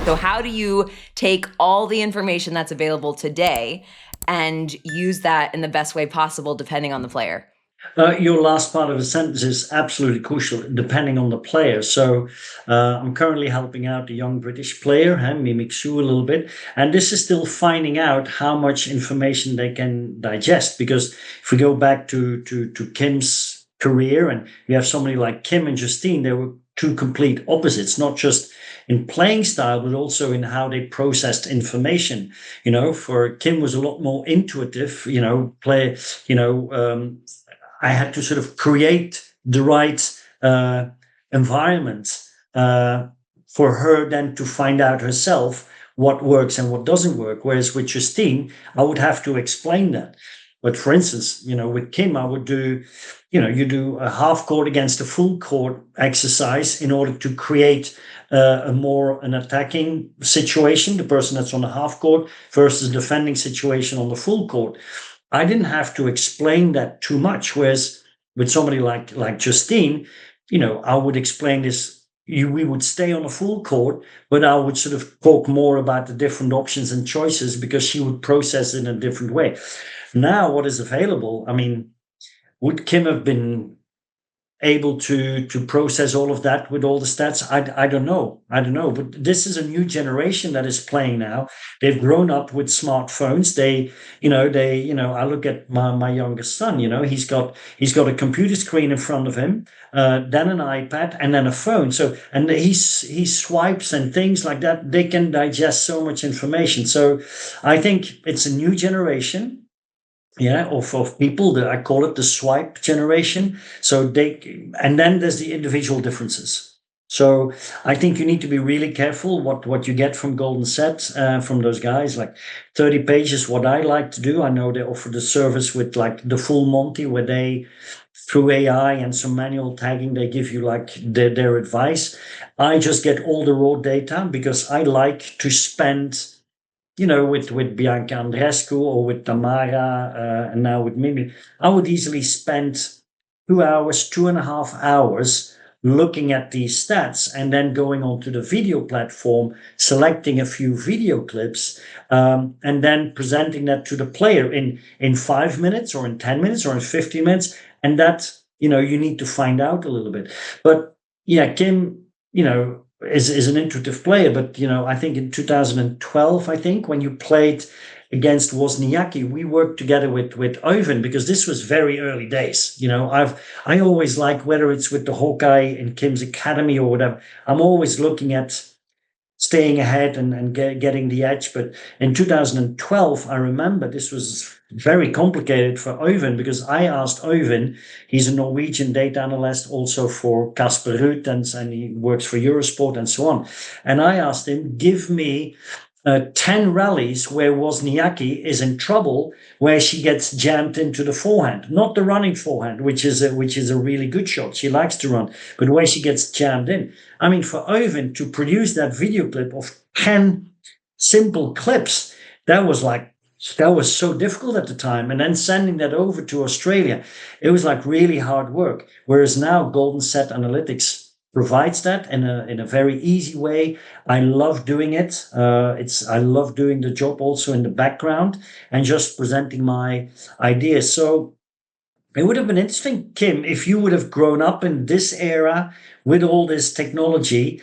So how do you take all the information that's available today and use that in the best way possible, depending on the player? Your last part of the sentence is absolutely crucial, depending on the player. So I'm currently helping out a young British player, Andreescu, a little bit. And this is still finding out how much information they can digest. Because if we go back to Kim's career, and you have somebody like Kim and Justine, they were two complete opposites, not just in playing style, but also in how they processed information. For Kim was a lot more intuitive, I had to sort of create the right environment for her then to find out herself what works and what doesn't work. Whereas with Justine, I would have to explain that. But for instance, with Kim, I would do, you do a half court against a full court exercise in order to create an attacking situation, the person that's on the half court versus defending situation on the full court. I didn't have to explain that too much. Whereas with somebody like Justine, I would explain this. We would stay on a full court, but I would sort of talk more about the different options and choices because she would process it in a different way. Now, what is available? I mean, would Kim have been able to process all of that with all the stats? I don't know. But this is a new generation that is playing now. They've grown up with smartphones. I look at my youngest son. He's got a computer screen in front of him, then an iPad, and then a phone. So and he swipes and things like that. They can digest so much information. So I think it's a new generation. Of people that I call it the swipe generation. And then there's the individual differences. So I think you need to be really careful what you get from Golden Set, from those guys. Like 30 pages, what I like to do, I know they offer the service with like the full Monty, where they, through AI and some manual tagging, they give you like their advice. I just get all the raw data because I like to spend with Bianca Andreescu or with Tamara, and now with Mimi, I would easily spend 2 hours, 2.5 hours looking at these stats and then going onto the video platform, selecting a few video clips, and then presenting that to the player in 5 minutes or in 10 minutes or in 15 minutes. And that, you need to find out a little bit. But yeah, Kim, is an intuitive player, but I think in 2012, when you played against Wozniacki, we worked together with Oven because this was very early days. I always like, whether it's with the Hawkeye in Kim's Academy or whatever, I'm always looking at staying ahead and getting the edge. But in 2012, I remember this was very complicated for Oven because I asked Oven, he's a Norwegian data analyst also for Casper Ruud, and he works for Eurosport and so on. And I asked him, give me 10 rallies where Wozniacki is in trouble, where she gets jammed into the forehand, not the running forehand, which is a really good shot. She likes to run, but where she gets jammed in. I mean, for Oven to produce that video clip of 10 simple clips, that was so difficult at the time. And then sending that over to Australia, it was like really hard work. Whereas now Golden Set Analytics provides that in a very easy way. I love doing it. I love doing the job also in the background and just presenting my ideas. So it would have been interesting, Kim, if you would have grown up in this era with all this technology,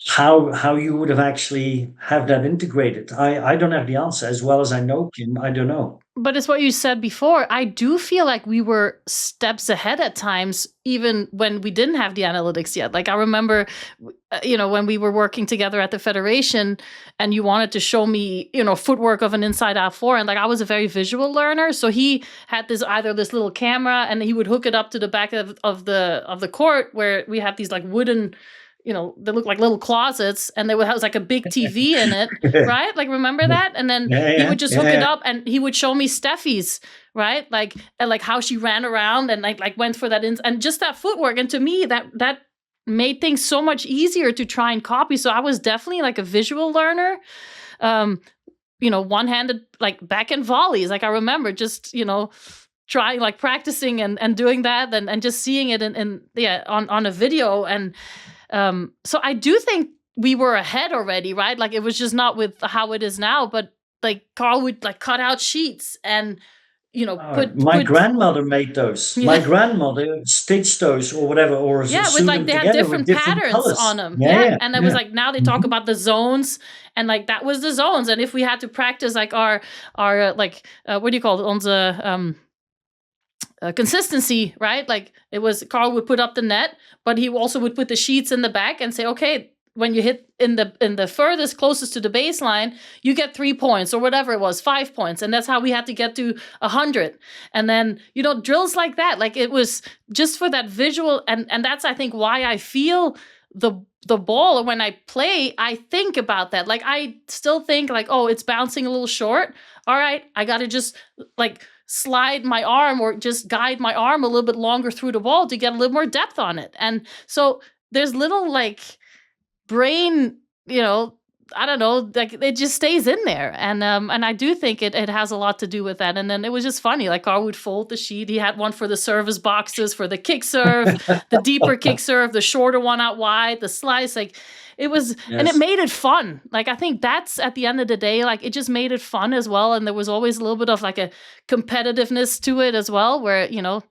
how you would have actually have that integrated. I don't have the answer. As well as I know, Kim, I don't know. But it's what you said before. I do feel like we were steps ahead at times, even when we didn't have the analytics yet. Like I remember, when we were working together at the Federation and you wanted to show me, footwork of an inside out forehand. Like I was a very visual learner. So he had this little camera and he would hook it up to the back of the court where we have these like wooden, they look like little closets, and there was like a big TV in it, right? Like, remember that? And then he would just hook it up, and he would show me Steffi's, right? Like, and like how she ran around and like went for that, and just that footwork. And to me, that made things so much easier to try and copy. So I was definitely like a visual learner. One-handed, like backhand volleys. Like I remember just, trying, like practicing and doing that and just seeing it on a video. And so I do think we were ahead already, right? Like it was just not with how it is now, but like Carl would like cut out sheets and My grandmother made those. Yeah. My grandmother stitched those or whatever, or with sewed like them they had together different with different patterns colors. on them. Yeah. And it was like now they talk about the zones, and like that was the zones. And if we had to practice like our what do you call it, onze consistency, right? Like it was Carl would put up the net, but he also would put the sheets in the back and say, okay, when you hit in the furthest closest to the baseline, you get 3 points or whatever it was, 5 points. And that's how we had to get to 100. And then, drills like that, like it was just for that visual. And that's, I think, why I feel the ball, or when I play, I think about that. Like I still think like, oh, it's bouncing a little short. All right, I got to just like slide my arm or just guide my arm a little bit longer through the ball to get a little more depth on it. And so there's little like brain, I don't know, like it just stays in there. And I do think it has a lot to do with that. And then it was just funny, like Carl would fold the sheet. He had one for the service boxes, for the kick serve, the deeper kick serve, the shorter one out wide, the slice, like it was, and it made it fun. Like, I think that's at the end of the day, like it just made it fun as well. And there was always a little bit of like a competitiveness to it as well, where,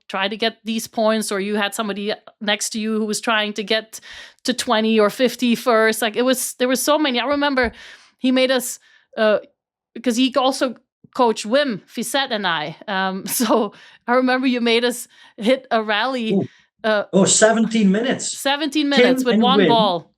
try to get these points, or you had somebody next to you who was trying to get to 20 or 50 first. Like there was so many. I remember he made us, because he also coached Wim Fisset and I. So I remember you made us hit a rally. 17 minutes. 17 minutes with one ball.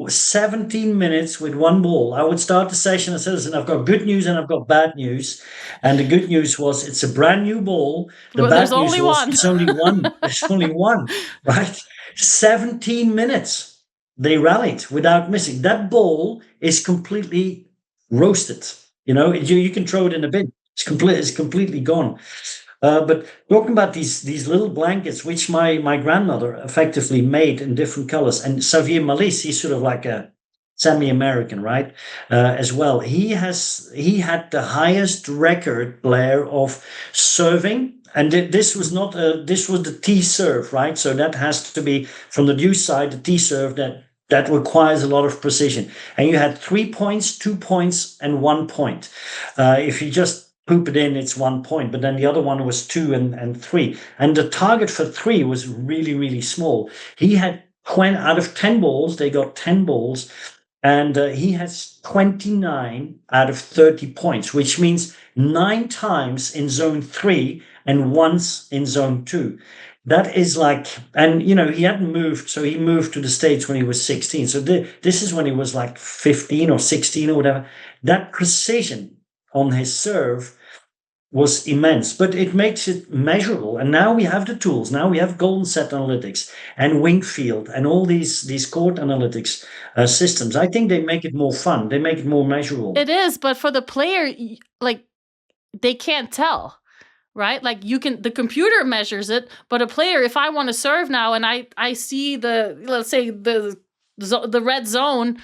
17 minutes with one ball. I would start the session and say, listen, I've got good news and I've got bad news. And the good news was it's a brand new ball. The bad news was it's only one. There's only one, right? 17 minutes. They rallied without missing. That ball is completely roasted. You can throw it in a bin. It's completely gone. But talking about these little blankets, which my grandmother effectively made in different colors, and Xavier Malisse, he's sort of like a semi-American, right? As well, he had the highest record, Blair, of serving, and this was the T serve, right? So that has to be from the deuce side, the T serve that requires a lot of precision. And you had 3 points, 2 points, and 1 point. If you just poop it in, it's 1 point, but then the other one was 2 and 3. And the target for 3 was really, really small. He had out of 10 balls, they got 10 balls, and he has 29 out of 30 points, which means 9 times in zone 3 and once in zone 2. That is like, and he hadn't moved, so he moved to the States when he was 16. So this is when he was like 15 or 16 or whatever. That precision on his serve was immense, but it makes it measurable. And now we have the tools. Now we have Golden Set Analytics and Wingfield and all these court analytics systems. I think they make it more fun. They make it more measurable. It is, but for the player, like they can't tell, right? Like the computer measures it, but a player, if I want to serve now and I see let's say the red zone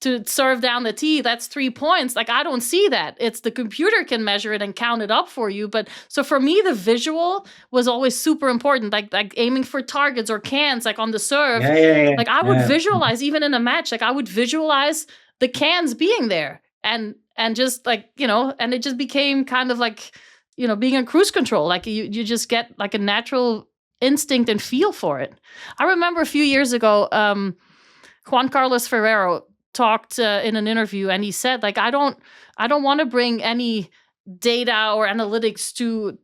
to serve down the tee, that's 3 points. Like I don't see that. It's the computer can measure it and count it up for you. But so for me, the visual was always super important. Like aiming for targets or cans, like on the serve. Yeah. Like I would visualize, even in a match, like I would visualize the cans being there and just like, and it just became kind of like, being in cruise control. Like you just get like a natural instinct and feel for it. I remember a few years ago, Juan Carlos Ferrero talked in an interview, and he said, like, I don't want to bring any data or analytics to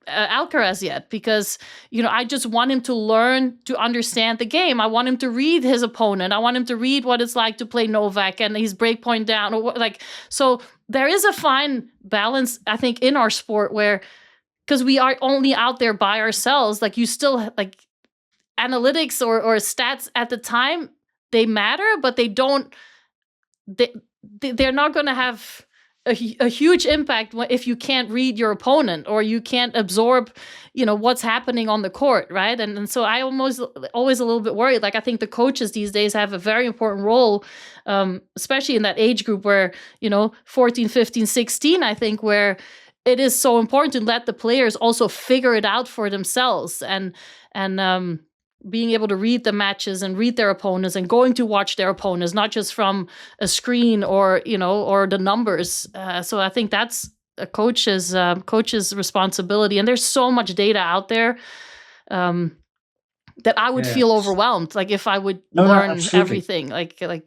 Alcaraz yet, because I just want him to learn to understand the game. I want him to read his opponent. I want him to read what it's like to play Novak and his break point down, or so there is a fine balance, I think, in our sport where, because we are only out there by ourselves, like you still like analytics or stats at the time, they matter, but they don't. They're not going to have a huge impact if you can't read your opponent or you can't absorb, what's happening on the court, right? And so I always a little bit worried. Like I think the coaches these days have a very important role, especially in that age group where 14, 15, 16. I think where it is so important to let the players also figure it out for themselves and being able to read the matches and read their opponents and going to watch their opponents, not just from a screen or, or the numbers. So I think that's a coach's responsibility. And there's so much data out there that I would feel overwhelmed, like if I would learn everything.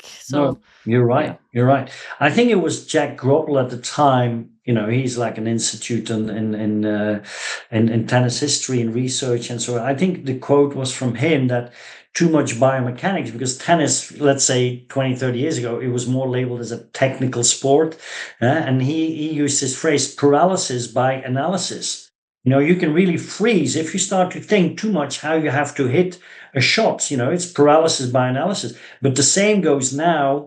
So. No, you're right. Yeah. You're right. I think it was Jack Groppel at the time. He's like an institute in tennis history and research, and so I think the quote was from him that too much biomechanics, because tennis, let's say 20, 30 years ago, it was more labeled as a technical sport, and he used this phrase paralysis by analysis. You can really freeze if you start to think too much how you have to hit a shot. It's paralysis by analysis. But the same goes now,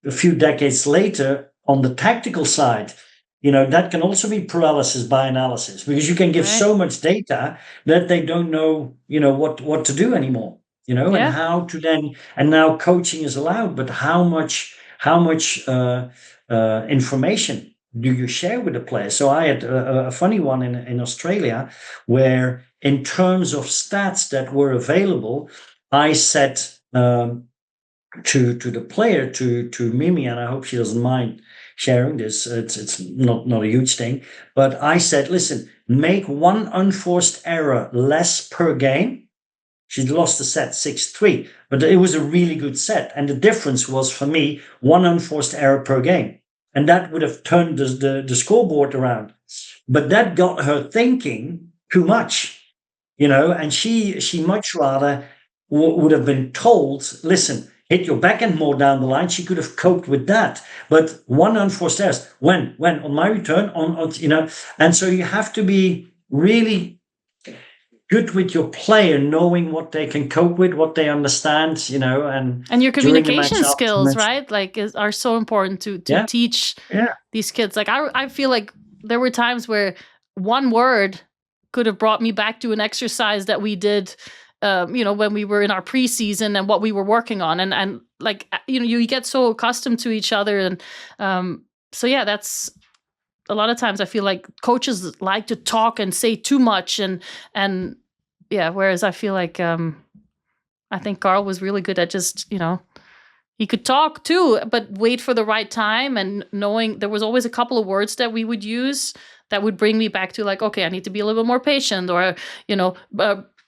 a few decades later, on the tactical side. That can also be paralysis by analysis, because you can give so much data that they don't know, what to do anymore. And how to then. And now coaching is allowed, but how much information do you share with the player? So I had a funny one in Australia, where in terms of stats that were available, I said to the player, to Mimi, and I hope she doesn't mind sharing this. It's not a huge thing, but I said, listen, make one unforced error less per game. She lost the set 6-3, but it was a really good set. And the difference was, for me, one unforced error per game. And that would have turned the scoreboard around. But that got her thinking too much, and she much rather would have been told, listen, hit your backhand more down the line. She could have coped with that. But one unforced error, when on my return, and so you have to be really good with your player, knowing what they can cope with, what they understand, and your communication skills, right? Are so important to teach these kids. I feel like there were times where one word could have brought me back to an exercise that we did, when we were in our preseason and what we were working on, and you get so accustomed to each other, and that's. A lot of times I feel like coaches like to talk and say too much, and whereas I feel like I think Carl was really good at just, he could talk too, but wait for the right time, and knowing there was always a couple of words that we would use that would bring me back to okay, I need to be a little bit more patient, or,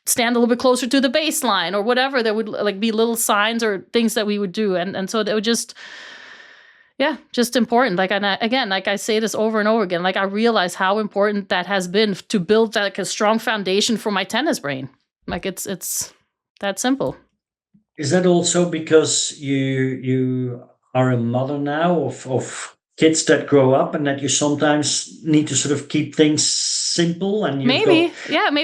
stand a little bit closer to the baseline, or whatever. There would be little signs or things that we would do. And so it would just important. I say this over and over again, I realize how important that has been to build a strong foundation for my tennis brain. It's that simple. Is that also because you are a mother now of kids that grow up, and that you sometimes need to sort of keep things simple? And maybe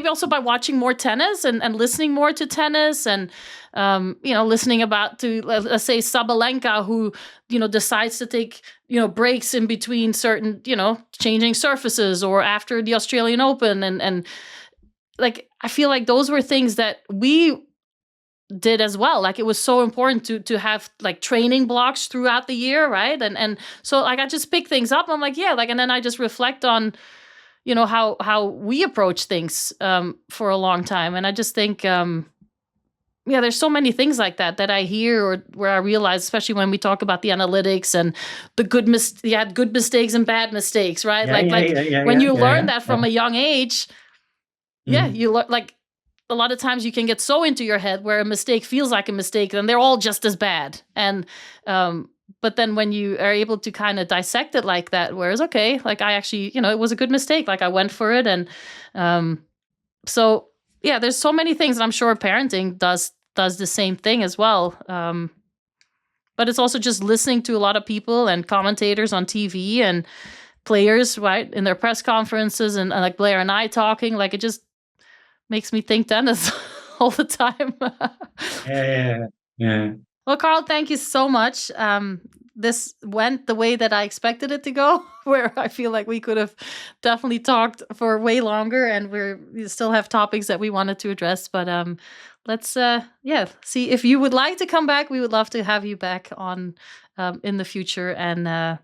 also by watching more tennis and listening more to tennis, and listening to let's say Sabalenka, who decides to take breaks in between certain changing surfaces, or after the Australian Open, and I feel like those were things that we did as well. It was so important to have training blocks throughout the year, right? And so I just pick things up. I'm and then I just reflect on how we approach things for a long time. And I just think there's so many things like that I hear, or where I realize, especially when we talk about the analytics and the good mistakes and bad mistakes, right? When you learn that from a young age, you learn a lot of times you can get so into your head where a mistake feels like a mistake, and they're all just as bad. And but then when you are able to kind of dissect it like that, whereas I actually, it was a good mistake. I went for it, and there's so many things, and I'm sure parenting does the same thing as well. But it's also just listening to a lot of people and commentators on TV and players, right, in their press conferences, and Blair and I talking. It just makes me think tennis all the time. Yeah. Well, Carl, thank you so much. This went the way that I expected it to go, where I feel like we could have definitely talked for way longer, and we still have topics that we wanted to address. But let's see if you would like to come back. We would love to have you back on in the future and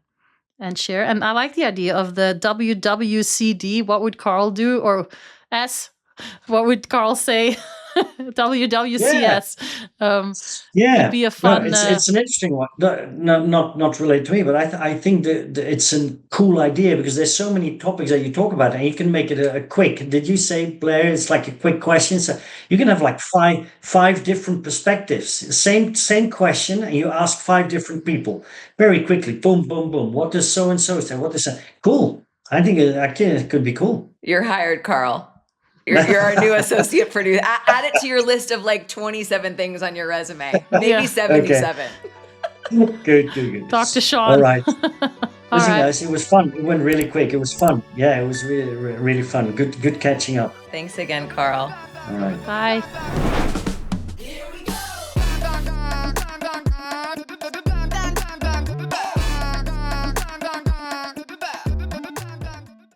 share. And I like the idea of the WWCD. What would Carl do? Or what would Carl say? WWCS. Yeah, could be a fun. it's an interesting one. Not related to me, but I think that it's a cool idea because there's so many topics that you talk about, and you can make it a quick. Did you say, Blair? It's like a quick question, so you can have like five different perspectives. Same question, and you ask 5 different people very quickly. Boom, boom, boom. What does so and so say? What does that? Cool. I think it could be cool. You're hired, Carl. You're our new associate producer. Add it to your list of like 27 things on your resume. Maybe 77. Good. Talk to Sean. All right. All Listen, right. guys, it was fun. It went really quick. It was fun. Yeah, it was really fun. Good catching up. Thanks again, Carl. All right. Bye.